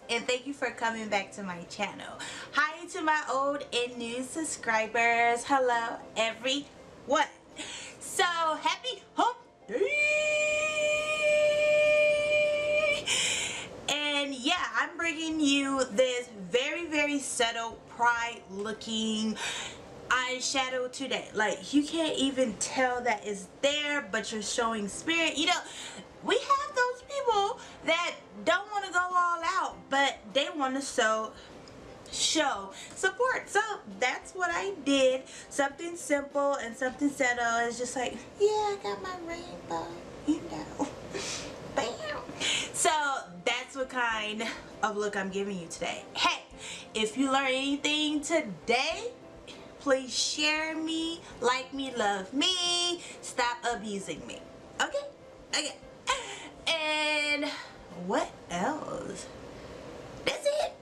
and thank you for coming back to my channel. Hi to my old and new subscribers. Hello everyone. So happy hump day. And yeah, I'm bringing you this very subtle pride looking eyeshadow today. Like, you can't even tell that it's there, but you're showing spirit. You know, we have those people that don't want to go all out, but they want to show support. So that's what I did. Something simple and something subtle. It's just like, yeah, I got my rainbow, you know. Bam. So that's what kind of look I'm giving you today. Hey, if you learn anything today, please share me, like me, love me, stop abusing me. Okay? Okay. And what else? That's it.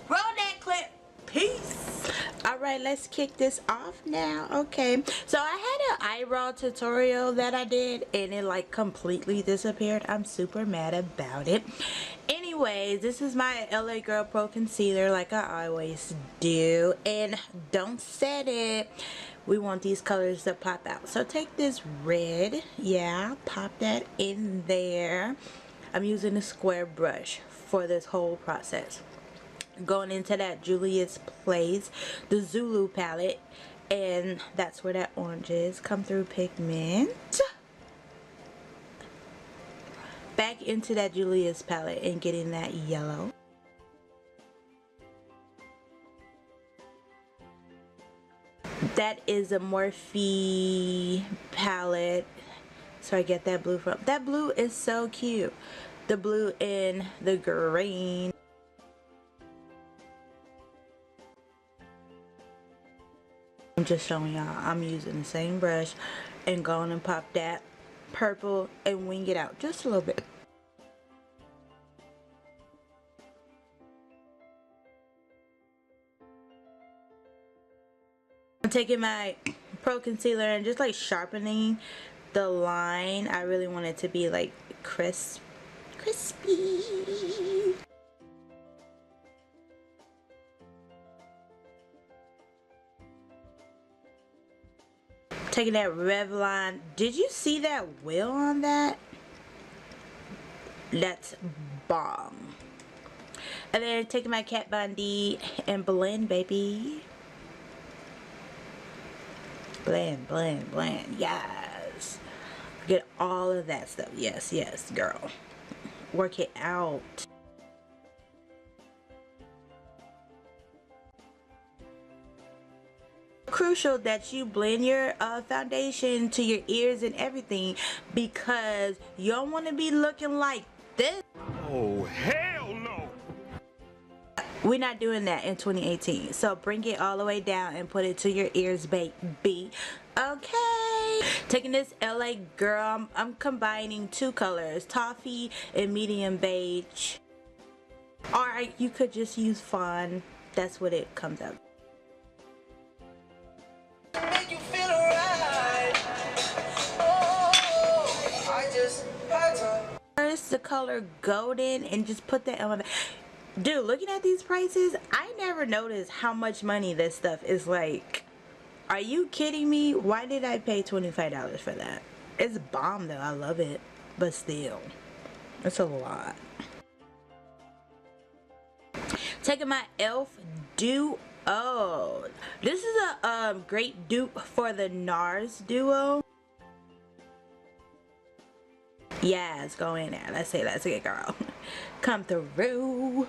Roll that clip. Peace. Alright, let's kick this off now. Okay. So I had an eyebrow tutorial that I did and it like completely disappeared. I'm super mad about it. Anyways, this is my LA Girl Pro Concealer like I always do. And don't set it. We want these colors to pop out. So take this red. Yeah, pop that in there. I'm using a square brush for this whole process. Going into that Julius Place, the Zulu palette. And that's where that orange is. Come through pigment. Back into that Julius palette and getting that yellow. That is a Morphe palette. So I get that blue from. That blue is so cute. The blue and the green. I'm just showing y'all I'm using the same brush and going and pop that purple and wing it out just a little bit. I'm taking my Pro Concealer and just like sharpening the line. I really want it to be like crispy. Taking that Revlon. Did you see that wheel on that? That's bomb. And then taking my Kat Von D and blend, baby. Blend, blend, blend. Yes. Get all of that stuff. Yes, yes, girl. Work it out. Crucial that you blend your foundation to your ears and everything, because you don't want to be looking like this. Oh, hell no! We're not doing that in 2018. So bring it all the way down and put it to your ears, baby. Okay. Taking this LA Girl, I'm combining two colors, toffee and medium beige. Or you could just use fawn. That's what it comes out. Make you feel alright. Oh, I just had to. First, the color golden, and just put that on. Dude, looking at these prices, I never noticed how much money this stuff is. Like, are you kidding me? Why did I pay $25 for that? It's bomb though. I love it, but still, it's a lot. Taking my e.l.f. Duo. This is a great dupe for the NARS Duo. Yes, go in there. Let's say that's a good girl. Come through.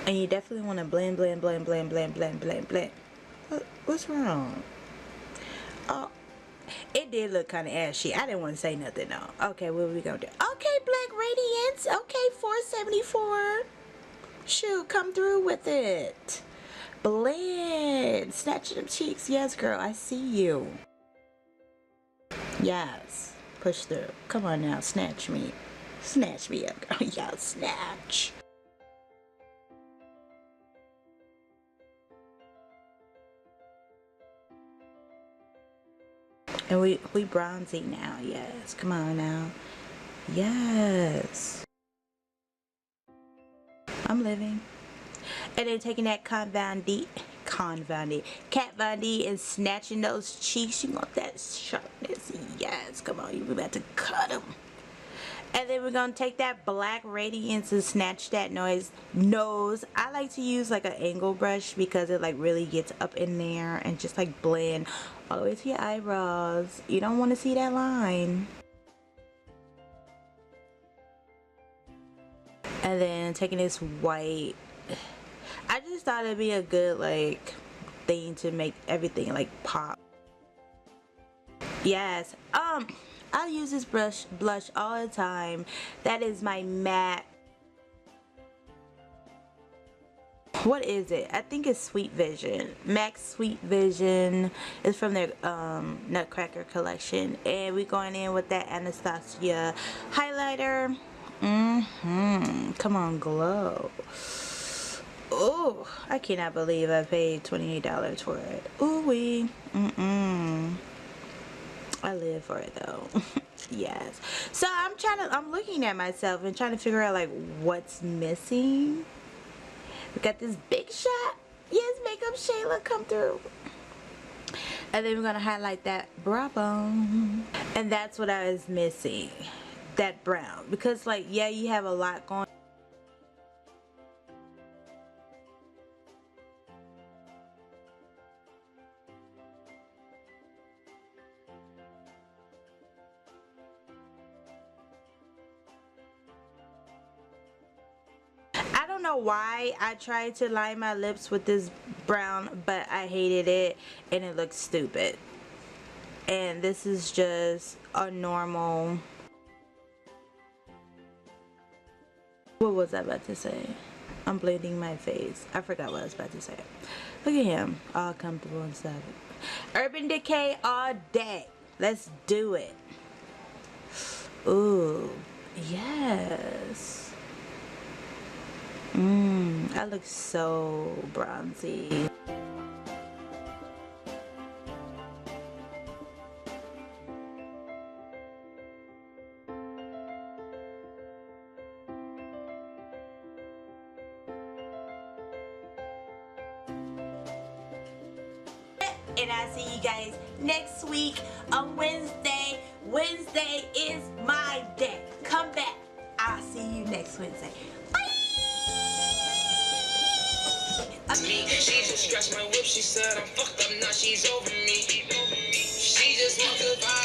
And you definitely want to blend, blend, blend, blend, blend, blend, blend, blend. What's wrong? Oh, it did look kind of ashy. I didn't want to say nothing though. Okay, what are we gonna do? Okay, Black Radiance. Okay, $4.74. Shoot, come through with it. Blend. Snatch them cheeks. Yes, girl, I see you. Yes. Push through. Come on now, snatch me. Snatch me up, girl. Yeah, snatch. And we bronzy now. Yes, come on now. Yes. I'm living. And then taking that Kat Von D and snatching those cheeks. You want that sharpness. Yes, come on, you're about to cut them. And then we're gonna take that black radiance and snatch that nose. I like to use like an angle brush because it like really gets up in there and just like blend all the way to your eyebrows. You don't want to see that line. And then taking this white, I just thought it'd be a good like thing to make everything like pop. Yes, I use this blush all the time. That is my matte. What is it? I think it's Sweet Vision. MAC Sweet Vision. It's from their Nutcracker collection. And we're going in with that Anastasia highlighter. Come on, glow. Oh, I cannot believe I paid $28 for it. Ooh wee. I live for it though. Yes. So I'm looking at myself and trying to figure out like what's missing. We got this big shot. Yes, Makeup Shayla, come through. And then we're gonna highlight that brow bone. And that's what I was missing. That brown. Because like, yeah, you have a lot going. I don't know why I tried to line my lips with this brown, but I hated it and it looks stupid. And this is just a normal. What was I about to say? I'm blending my face. I forgot what I was about to say. Look at him, all comfortable and stuff. Urban Decay all day. Let's do it. Ooh, yes. I look so bronzy. And I'll see you guys next week on Wednesday. Wednesday is my day. Come back. I'll see you next Wednesday. Bye. She just scratched my whip, she said I'm fucked up, now she's over me. She just wants to vibe.